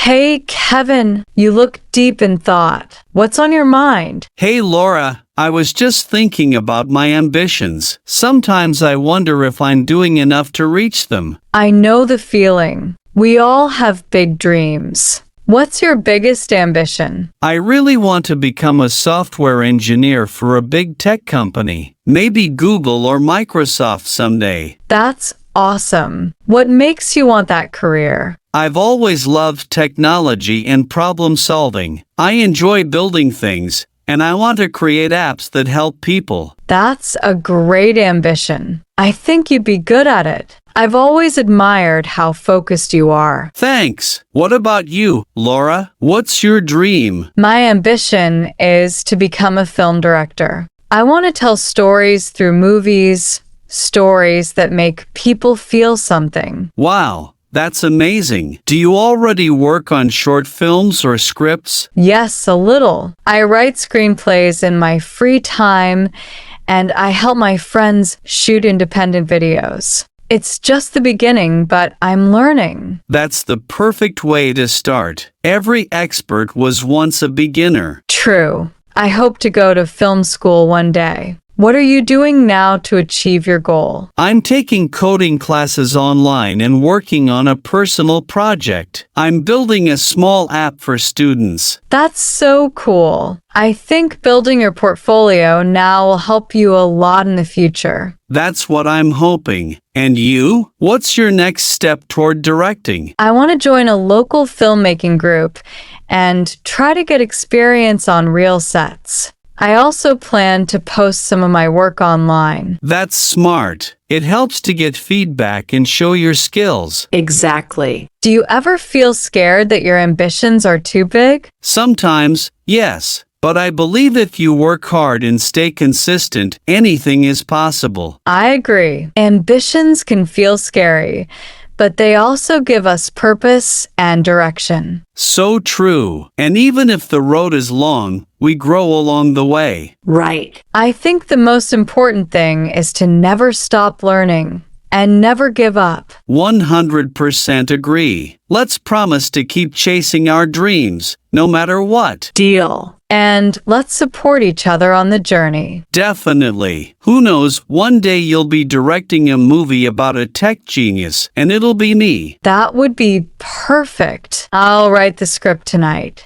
Hey, Kevin, you look deep in thought. What's on your mind? Hey Laura, I was just thinking about my ambitions. Sometimes I wonder if I'm doing enough to reach them. I know the feeling. We all have big dreams. What's your biggest ambition? I really want to become a software engineer for a big tech company. Maybe Google or Microsoft someday. That's awesome. What makes you want that career? I've always loved technology and problem solving. I enjoy building things, and I want to create apps that help people. That's a great ambition. I think you'd be good at it. I've always admired how focused you are. Thanks. What about you, Laura? What's your dream? My ambition is to become a film director. I want to tell stories through movies, stories that make people feel something. Wow, that's amazing. Do you already work on short films or scripts? Yes, a little. I write screenplays in my free time, and I help my friends shoot independent videos. It's just the beginning, but I'm learning. That's the perfect way to start. Every expert was once a beginner. True. I hope to go to film school one day. What are you doing now to achieve your goal? I'm taking coding classes online and working on a personal project. I'm building a small app for students. That's so cool. I think building your portfolio now will help you a lot in the future. That's what I'm hoping. And you? What's your next step toward directing? I want to join a local filmmaking group and try to get experience on real sets. I also plan to post some of my work online. That's smart. It helps to get feedback and show your skills. Exactly. Do you ever feel scared that your ambitions are too big? Sometimes, yes. But I believe if you work hard and stay consistent, anything is possible. I agree. Ambitions can feel scary, but they also give us purpose and direction. So true. And even if the road is long, we grow along the way. Right. I think the most important thing is to never stop learning and never give up. 100% agree. Let's promise to keep chasing our dreams, no matter what. Deal. And let's support each other on the journey. Definitely. Who knows, one day you'll be directing a movie about a tech genius, and it'll be me. That would be perfect. I'll write the script tonight.